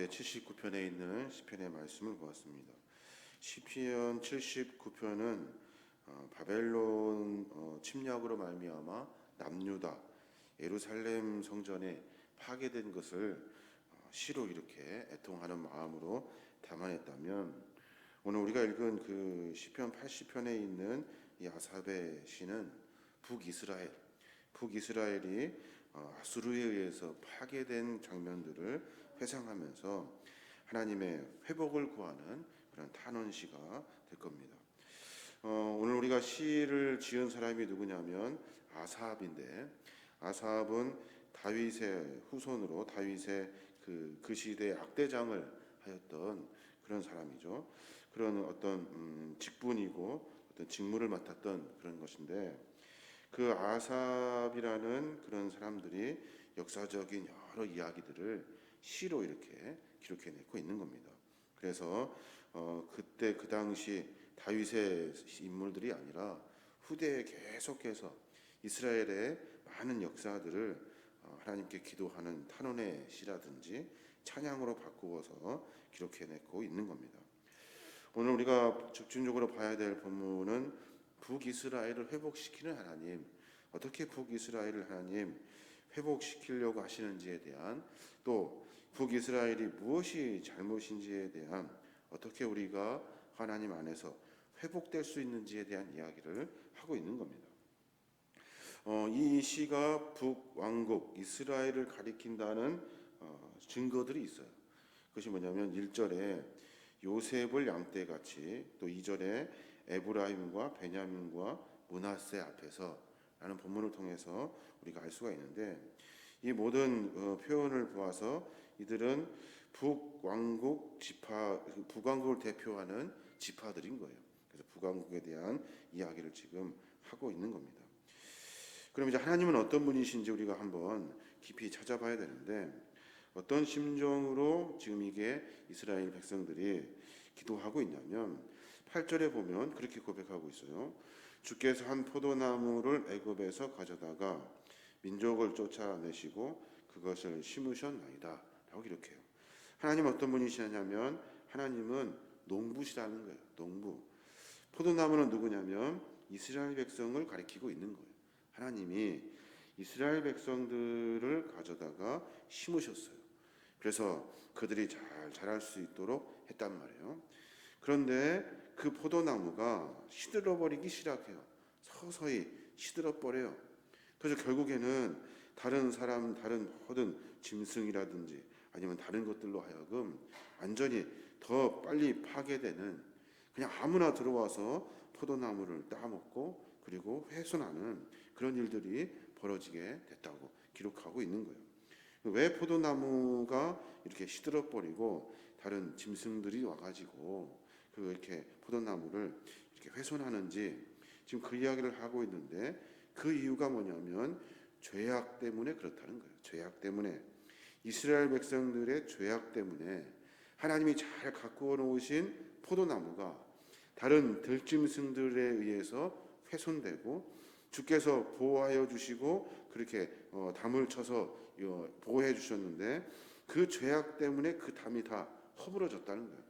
제79편에 있는 시편의 말씀을 보았습니다. 시편 79편은 바벨론 침략으로 말미암아 남유다 예루살렘 성전에 파괴된 것을 시로 이렇게 애통하는 마음으로 담아냈다면, 오늘 우리가 읽은 그 시편 80편에 있는 이 아삽의 시는 북이스라엘이 아수르에 의해서 파괴된 장면들을 회상하면서 하나님의 회복을 구하는 그런 탄원시가 될 겁니다. 오늘 우리가 시를 지은 사람이 누구냐면 아삽인데, 아삽은 다윗의 후손으로 다윗의 그 시대의 악대장을 하였던 그런 사람이죠. 그런 어떤 직분이고 어떤 직무를 맡았던 그런 것인데, 그 아삽이라는 그런 사람들이 역사적인 여러 이야기들을 시로 이렇게 기록해내고 있는 겁니다. 그래서 그때 그 당시 다윗의 인물들이 아니라 후대에 계속해서 이스라엘의 많은 역사들을 하나님께 기도하는 탄원의 시라든지 찬양으로 바꾸어서 기록해내고 있는 겁니다. 오늘 우리가 집중적으로 봐야 될 본문은 북이스라엘을 회복시키는 하나님, 어떻게 북이스라엘을 하나님 회복시키려고 하시는지에 대한, 또 북이스라엘이 무엇이 잘못인지에 대한, 어떻게 우리가 하나님 안에서 회복될 수 있는지에 대한 이야기를 하고 있는 겁니다. 이 시가 북왕국 이스라엘을 가리킨다는 증거들이 있어요. 그것이 뭐냐면 1절에 요셉을 양떼같이, 또 2절에 에브라임과 베냐민과 므낫세 앞에서 라는 본문을 통해서 우리가 알 수가 있는데, 이 모든 표현을 보아서 이들은 북왕국을 대표하는 지파들인 거예요. 그래서 북왕국에 대한 이야기를 지금 하고 있는 겁니다. 그럼 이제 하나님은 어떤 분이신지 우리가 한번 깊이 찾아봐야 되는데, 어떤 심정으로 지금 이게 이스라엘 백성들이 기도하고 있냐면 8절에 보면 그렇게 고백하고 있어요. 주께서 한 포도나무를 애굽에서 가져다가 민족을 쫓아내시고 그것을 심으셨나이다 라고 이렇게 해요. 하나님 어떤 분이시냐면 하나님은 농부시라는 거예요. 농부. 포도나무는 누구냐면 이스라엘 백성을 가리키고 있는 거예요. 하나님이 이스라엘 백성들을 가져다가 심으셨어요. 그래서 그들이 잘 자랄 수 있도록 했단 말이에요. 그런데 그 포도나무가 시들어버리기 시작해요. 서서히 시들어버려요. 그래서 결국에는 다른 사람, 다른 모든 짐승이라든지 아니면 다른 것들로 하여금 완전히 더 빨리 파괴되는, 그냥 아무나 들어와서 포도나무를 따먹고 그리고 훼손하는 그런 일들이 벌어지게 됐다고 기록하고 있는 거예요. 왜 포도나무가 이렇게 시들어버리고 다른 짐승들이 와가지고 이렇게 포도나무를 이렇게 훼손하는지 지금 그 이야기를 하고 있는데, 그 이유가 뭐냐면 죄악 때문에 그렇다는 거예요. 죄악 때문에, 이스라엘 백성들의 죄악 때문에 하나님이 잘 가꾸어 놓으신 포도나무가 다른 들짐승들에 의해서 훼손되고, 주께서 보호하여 주시고 그렇게 담을 쳐서 보호해 주셨는데 그 죄악 때문에 그 담이 다 허물어졌다는 거예요.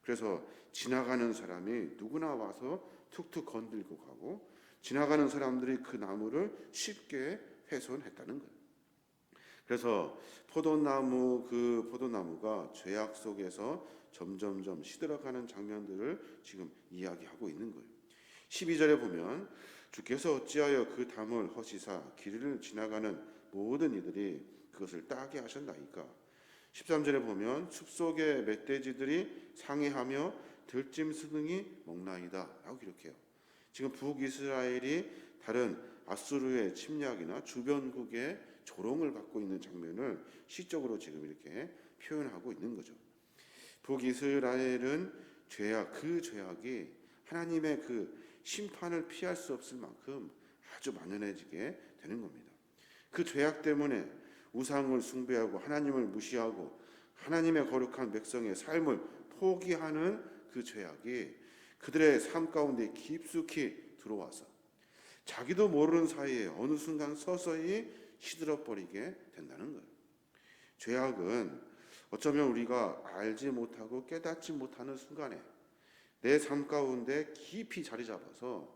그래서 지나가는 사람이 누구나 와서 툭툭 건들고 가고, 지나가는 사람들이 그 나무를 쉽게 훼손했다는 거예요. 그래서 그 포도나무가 죄악 속에서 점점점 시들어가는 장면들을 지금 이야기하고 있는 거예요. 12절에 보면 주께서 어찌하여 그 담을 허시사 길을 지나가는 모든 이들이 그것을 따게 하셨나이까. 13절에 보면 숲속의 멧돼지들이 상해하며 들짐승이 먹나이다 라고 기록해요. 지금 북이스라엘이 다른 아수르의 침략이나 주변국의 조롱을 받고 있는 장면을 시적으로 지금 이렇게 표현하고 있는 거죠. 북이스라엘은 그 죄악이 하나님의 그 심판을 피할 수 없을 만큼 아주 만연해지게 되는 겁니다. 그 죄악 때문에 우상을 숭배하고 하나님을 무시하고 하나님의 거룩한 백성의 삶을 포기하는 그 죄악이 그들의 삶 가운데 깊숙이 들어와서 자기도 모르는 사이에 어느 순간 서서히 시들어버리게 된다는 거예요. 죄악은 어쩌면 우리가 알지 못하고 깨닫지 못하는 순간에 내 삶 가운데 깊이 자리 잡아서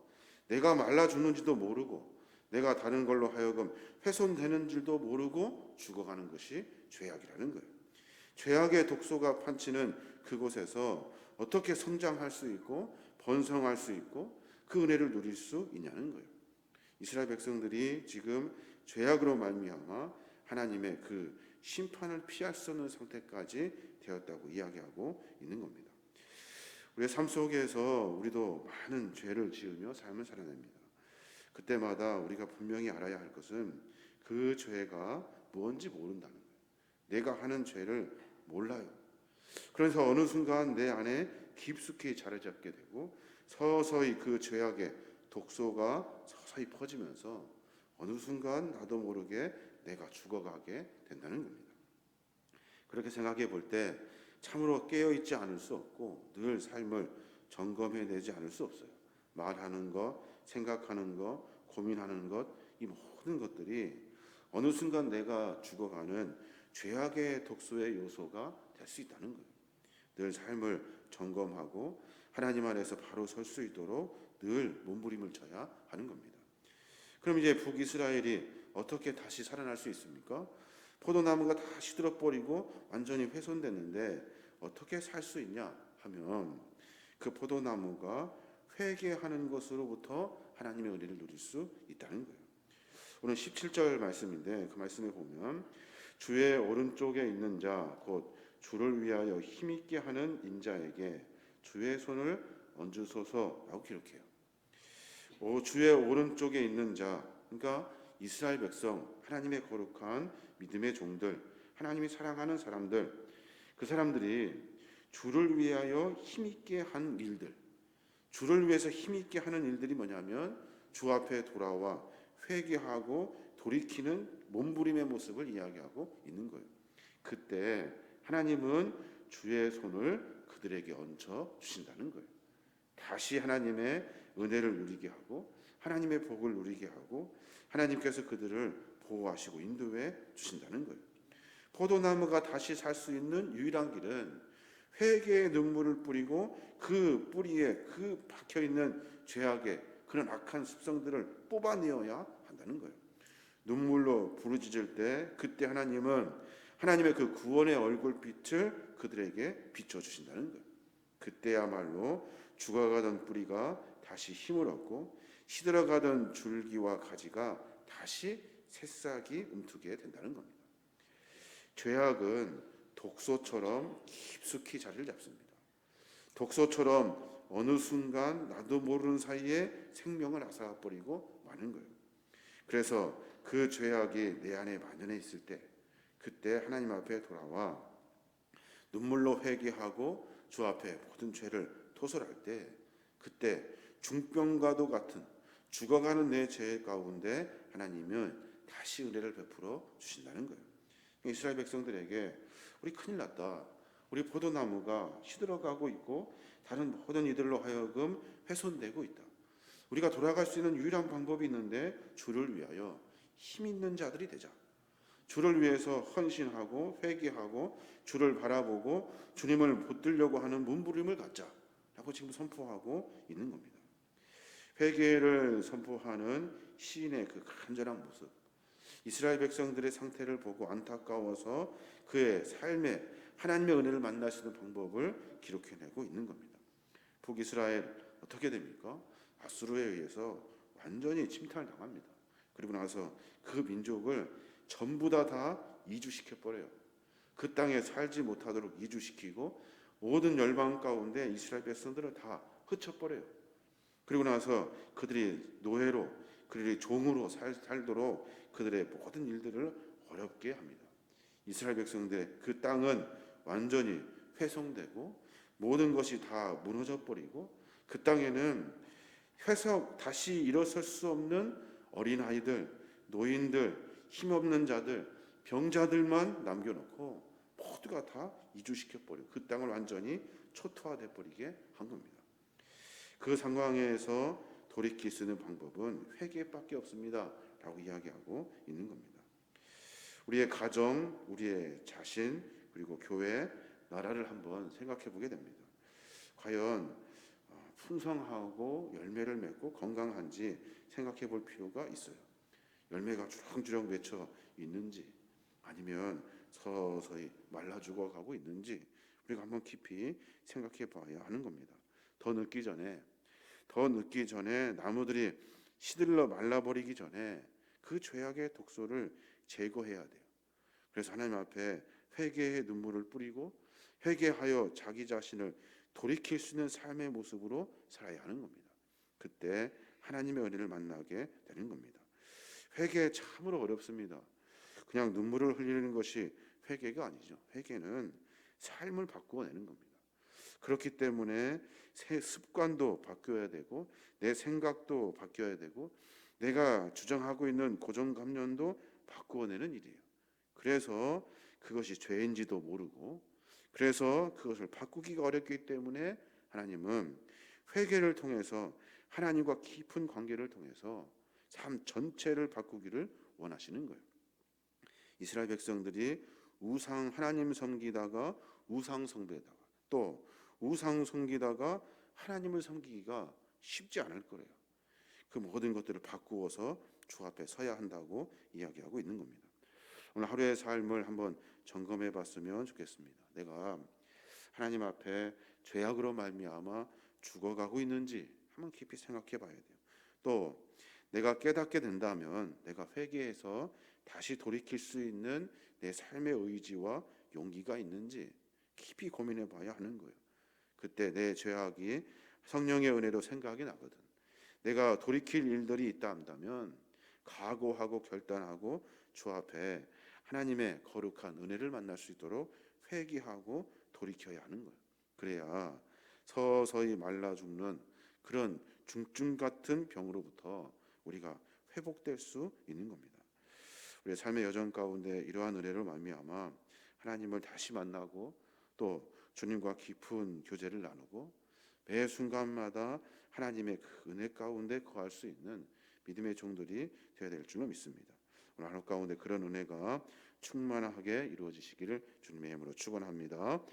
내가 말라 죽는지도 모르고 내가 다른 걸로 하여금 훼손되는 줄도 모르고 죽어가는 것이 죄악이라는 거예요. 죄악의 독소가 판치는 그곳에서 어떻게 성장할 수 있고 번성할 수 있고 그 은혜를 누릴 수 있냐는 거예요. 이스라엘 백성들이 지금 죄악으로 말미암아 하나님의 그 심판을 피할 수 없는 상태까지 되었다고 이야기하고 있는 겁니다. 우리의 삶 속에서 우리도 많은 죄를 지으며 삶을 살아냅니다. 그때마다 우리가 분명히 알아야 할 것은 그 죄가 뭔지 모른다는 거예요. 내가 하는 죄를 몰라요. 그래서 어느 순간 내 안에 깊숙이 자리 잡게 되고 서서히 그 죄악의 독소가 서서히 퍼지면서 어느 순간 나도 모르게 내가 죽어가게 된다는 겁니다. 그렇게 생각해 볼 때 참으로 깨어있지 않을 수 없고 늘 삶을 점검해내지 않을 수 없어요. 말하는 것, 생각하는 것, 고민하는 것, 이 모든 것들이 어느 순간 내가 죽어가는 죄악의 독소의 요소가 될 수 있다는 거예요. 늘 삶을 점검하고 하나님 안에서 바로 설 수 있도록 늘 몸부림을 쳐야 하는 겁니다. 그럼 이제 북이스라엘이 어떻게 다시 살아날 수 있습니까? 포도나무가 다 시들어버리고 완전히 훼손됐는데 어떻게 살 수 있냐 하면 그 포도나무가 회개하는 것으로부터 하나님의 은혜를 누릴 수 있다는 거예요. 오늘 17절 말씀인데 그 말씀에 보면 주의 오른쪽에 있는 자 곧 주를 위하여 힘있게 하는 인자에게 주의 손을 얹으소서라고 기록해요. 주의 오른쪽에 있는 자, 그러니까 이스라엘 백성, 하나님의 거룩한 믿음의 종들, 하나님이 사랑하는 사람들, 그 사람들이 주를 위하여 힘있게 한 일들, 주를 위해서 힘있게 하는 일들이 뭐냐면 주 앞에 돌아와 회개하고 돌이키는 몸부림의 모습을 이야기하고 있는 거예요. 그때 하나님은 주의 손을 그들에게 얹혀 주신다는 거예요. 다시 하나님의 은혜를 누리게 하고 하나님의 복을 누리게 하고 하나님께서 그들을 보호하시고 인도해 주신다는 거예요. 포도나무가 다시 살 수 있는 유일한 길은 회개의 눈물을 뿌리고 그 뿌리에 그 박혀있는 죄악의 그런 악한 습성들을 뽑아내어야 한다는 거예요. 눈물로 부르짖을 때 그때 하나님은 하나님의 그 구원의 얼굴빛을 그들에게 비춰주신다는 거예요. 그때야말로 죽어가던 뿌리가 다시 힘을 얻고 시들어가던 줄기와 가지가 다시 새싹이 움트게 된다는 겁니다. 죄악은 독소처럼 깊숙이 자리를 잡습니다. 독소처럼 어느 순간 나도 모르는 사이에 생명을 앗아버리고 마는 거예요. 그래서 그 죄악이 내 안에 만연해 있을 때 그때 하나님 앞에 돌아와 눈물로 회개하고 주 앞에 모든 죄를 토설할 때 그때 중병과도 같은 죽어가는 내 죄 가운데 하나님은 다시 은혜를 베풀어 주신다는 거예요. 이스라엘 백성들에게 우리 큰일 났다. 우리 포도나무가 시들어가고 있고 다른 모든 이들로 하여금 훼손되고 있다. 우리가 돌아갈 수 있는 유일한 방법이 있는데 주를 위하여 힘 있는 자들이 되자. 주를 위해서 헌신하고 회개하고 주를 바라보고 주님을 붙들려고 하는 몸부림을 갖자라고 지금 선포하고 있는 겁니다. 회개를 선포하는 시인의 그 간절한 모습, 이스라엘 백성들의 상태를 보고 안타까워서 그의 삶에 하나님의 은혜를 만날 수 있는 방법을 기록해내고 있는 겁니다. 북이스라엘 어떻게 됩니까? 아수르에 의해서 완전히 침탈당합니다. 그리고 나서 그 민족을 전부 다 이주시켜버려요. 그 땅에 살지 못하도록 이주시키고 모든 열방 가운데 이스라엘 백성들을 다 흩쳐버려요. 그리고 나서 그들이 노예로 그들이 종으로 살도록 그들의 모든 일들을 어렵게 합니다. 이스라엘 백성들의 그 땅은 완전히 훼손되고 모든 것이 다 무너져 버리고 그 땅에는 다시 일어설 수 없는 어린아이들, 노인들, 힘없는 자들, 병자들만 남겨놓고 모두가 다 이주시켜버리고 그 땅을 완전히 초토화돼 버리게 한 겁니다. 그 상황에서 돌이킬 수 있는 방법은 회개밖에 없습니다 라고 이야기하고 있는 겁니다. 우리의 가정, 우리의 자신, 그리고 교회, 나라를 한번 생각해 보게 됩니다. 과연 풍성하고 열매를 맺고 건강한지 생각해 볼 필요가 있어요. 열매가 주렁주렁 맺혀 있는지 아니면 서서히 말라 죽어가고 있는지 우리가 한번 깊이 생각해 봐야 하는 겁니다. 더 늦기 전에 나무들이 시들러 말라버리기 전에 그 죄악의 독소를 제거해야 돼요. 그래서 하나님 앞에 회개의 눈물을 뿌리고 회개하여 자기 자신을 돌이킬 수 있는 삶의 모습으로 살아야 하는 겁니다. 그때 하나님의 은혜를 만나게 되는 겁니다. 회개 참으로 어렵습니다. 그냥 눈물을 흘리는 것이 회개가 아니죠. 회개는 삶을 바꾸어내는 겁니다. 그렇기 때문에 새 습관도 바뀌어야 되고 내 생각도 바뀌어야 되고 내가 주장하고 있는 고정관념도 바꾸어내는 일이에요. 그래서 그것이 죄인지도 모르고 그래서 그것을 바꾸기가 어렵기 때문에 하나님은 회개를 통해서 하나님과 깊은 관계를 통해서 삶 전체를 바꾸기를 원하시는 거예요. 이스라엘 백성들이 하나님 섬기다가 우상 숭배다가 또 우상 섬기다가 하나님을 섬기기가 쉽지 않을 거예요. 그 모든 것들을 바꾸어서 주 앞에 서야 한다고 이야기하고 있는 겁니다. 오늘 하루의 삶을 한번 점검해 봤으면 좋겠습니다. 내가 하나님 앞에 죄악으로 말미암아 죽어가고 있는지 한번 깊이 생각해 봐야 돼요. 또 내가 깨닫게 된다면 내가 회개해서 다시 돌이킬 수 있는 내 삶의 의지와 용기가 있는지 깊이 고민해 봐야 하는 거예요. 그때 내 죄악이 성령의 은혜로 생각이 나거든. 내가 돌이킬 일들이 있다 한다면 각오하고 결단하고 주 앞에 하나님의 거룩한 은혜를 만날 수 있도록 회개하고 돌이켜야 하는 거예요. 그래야 서서히 말라 죽는 그런 중증 같은 병으로부터 우리가 회복될 수 있는 겁니다. 우리의 삶의 여정 가운데 이러한 은혜를 말미암아 하나님을 다시 만나고 또 주님과 깊은 교제를 나누고 매 순간마다 하나님의 그 은혜 가운데 거할 수 있는 믿음의 종들이 되어야 될 줄로 믿습니다. 오늘 하루 가운데 그런 은혜가 충만하게 이루어지시기를 주님의 이름으로 축원합니다.